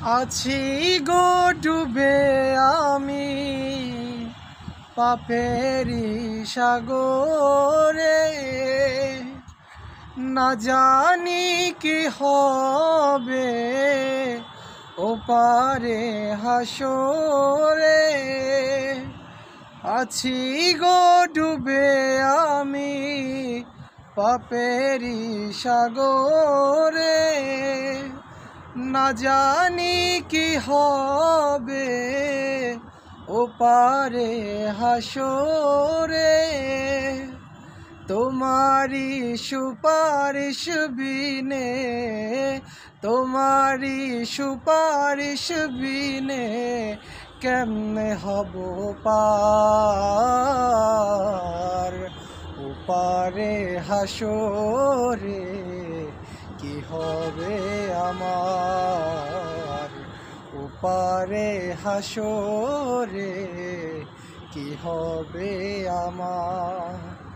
আছি গো ডুবে আমি পাপেরি সাগরে, না জানি কি হবে ওপারে হাসরে। আছি গো ডুবে আমি পাপেরি সাগরে, না জানি কি হবে ওপারে হাসরে। তোমারি সুপারিশ বিনে, তোমারি সুপারিশ বিনে কেমনে হব পার ওপারে হাসরে। কি হবে আমার ওপারে হাসরে, কি হবে আমার।